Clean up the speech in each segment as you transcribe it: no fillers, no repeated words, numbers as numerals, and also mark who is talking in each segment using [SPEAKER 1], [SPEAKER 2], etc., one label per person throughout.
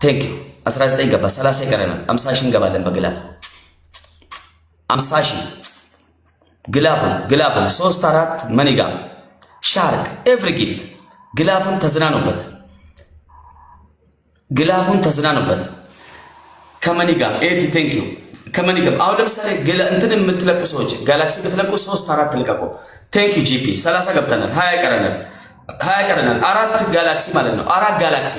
[SPEAKER 1] ቴንክ ዩ 19 ገባ 30 ይቀረናል 50 ሺህ እንገባለን በግላፍ 50 ሺህ ግላፉን 3 4 መኒጋ ሻርክ ኤቭሪ ጊፍት ግላፉን ተዝናኑበት ከመኒጋ ኤቲ ቴንክ ዩ ከመኒጋ አሁን ለምሳሌ እንትን የምትለቁ ሰዎች ጋላክሲ ብትለቁ 3 4 ልቀቁ ቴንክ ዩ ጂፒ 30 ገብተናል 20 ይቀረናል አራት ጋላክሲ ማለት ነው አራት ጋላክሲ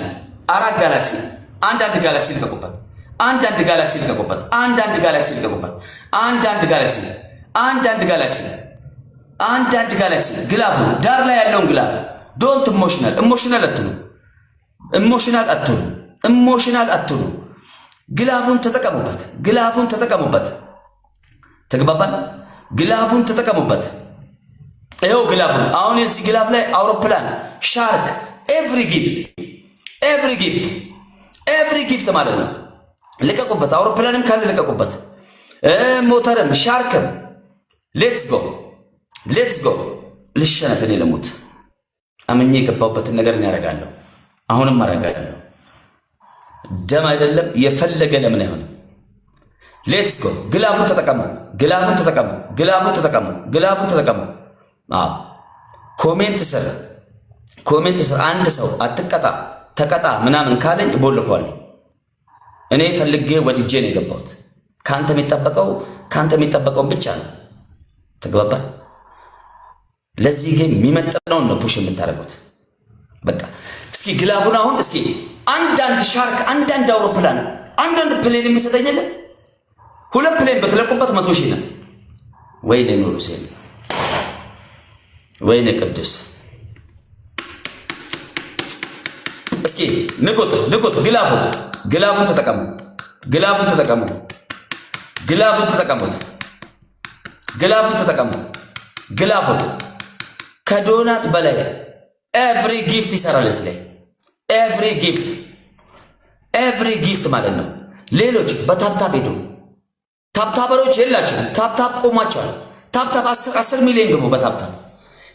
[SPEAKER 1] አንዳንድ ጋላክሲ ልቀቁበት አንዳንድ ጋላክሲ ግላፉ ዳር ላይ ያለውን ግላፍ ዶንት ኢሞሽናል አትሁኑ ግላፉን ተጠቀሙበት ተግባባን ግላፉን ተጠቀሙበት ይኸው ግላፉን አሁን የዚህ ግላፍ ላይ አውሮፕላን ሻርክ ኤቭሪ ጊፍት ማለት ነው ልቀቁበት አውሮፕላንም ካለ ልቀቁበት ሞተርም ሻርክም ሌትስ ጎ ልሸነፍ እኔ ልሙት አምኜ የገባሁበትን ነገር ያደርጋለሁ አሁንም አደርጋለሁ ደም አይደለም የፈለገ ለምን አይሆንም ሌትስ ጎ ግላፉን ተጠቀሙ ኮሜንት ስር አንድ ሰው አትቀጣ ተቀጣ ምናምን ካለኝ ቦልኳለሁ እኔ ፈልጌ ወድጄ ነው የገባሁት ካንተ የሚጠበቀውን ብቻ ነው ተግባባን ለዚህ ግን የሚመጥነውን ነው ፑሽ የምታደርጉት በቃ እስኪ ግላፉን አሁን እስኪ አንዳንድ ሻርክ አንዳንድ አውሮፕላን አንዳንድ ፕሌን የሚሰጠኝለ ሁለት ፕሌን በተለቁበት 100 ሺህ ነው ወይኔ ኑሩ ሴል ወይኔ ቅዱስ እስኪ ንቁት ግላፉን ተጠቀሙ ግላፉን ከዶናት በላይ ኤቭሪ ጊፍት ይሰራል እዚህ ኤቭሪ ጊፍት ማለት ነው ሌሎች በታፕታፕ ሄዱ ታፕታፐሮች የላችሁም ታፕታፕ ቆማቸዋል ታፕታፕ 10 ሚሊዮን ግቡ በታፕታፕ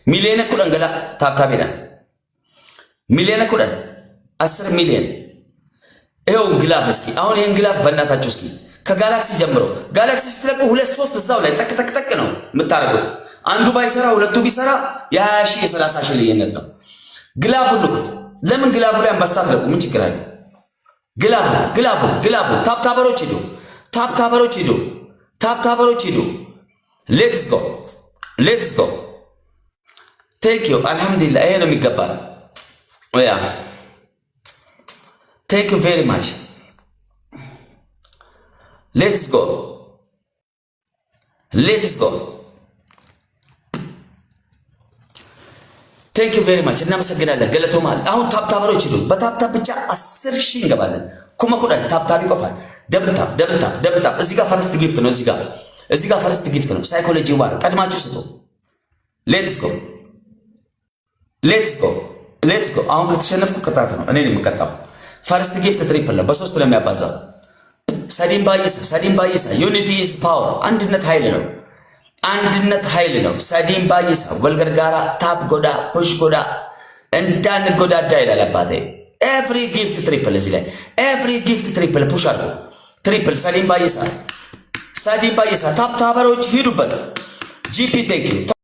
[SPEAKER 1] ሚሊዮን ኩዳን ገላ ታፕታፕ ሄዳ ሚሊዮን ኩዳን 10 ሚሊዮን ይሄው ግላፍ እስኪ አሁን ይሄን ግላፍ በእናታችሁ እስኪ ከጋላክሲ ጀምሮ ጋላክሲ ስትለቁ 2 3 እዛው ላይ ጠቅ ነው የምታረጉት አንዱ ባይሰራ ሁለቱ ቢሰራ የ20 ሺህ የ30 ሺህ ልዩነት ነው ግላፉን ልቁት ለምን ግላፉ ላይ አንበሳ አትለቁ ምን ችግር አለ ግላፉ ታፕታፐሮች ሂዱ ሌትስ ጎ ቴንክ ዩ አልহামዱሊላህ ይሄ ነው የሚገባው ያ ቴንክ ዩ ቬሪ ማች ሌትስ ጎ ቴንክ ዩ ቬሪ ማች እናመሰግናለን ገለቶማል አሁን ታፕታፐሮች ሂዱ በታፕታፕ ብቻ 10 ሺህ እንገባለን ኩመኩዳን ታፕታፕ ይቆፋል ደብል ታፕ እዚህ ጋር ፈርስት ጊፍት ነው እዚህ ጋር ፈርስት ጊፍት ነው ሳይኮሎጂ ዋር ቀድማችሁ ስጡ ሌትስ ጎ አሁን ከተሸነፍኩ ቅጣት ነው እኔ የምቀጣው ፈርስት ጊፍት ትሪፕል ነው በ3 ለሚያባዛው ሰዲም ባይሳ ዩኒቲ ኢዝ ፓወር አንድነት ኃይል ነው ሰዲም ባይሳ ወልገር ጋራ ታፕ ጎዳ ፑሽ ጎዳ እንዳንጎዳዳ ይላል አባቴ ኤቭሪ ጊፍት ትሪፕል እዚህ ላይ ኤቭሪ ጊፍት ትሪፕል ፑሽ አድርጉ ትሪፕል ሰዲም ባይሳ ታፕታበሮች ሂዱበት ጂፒ ቴንክ ዩ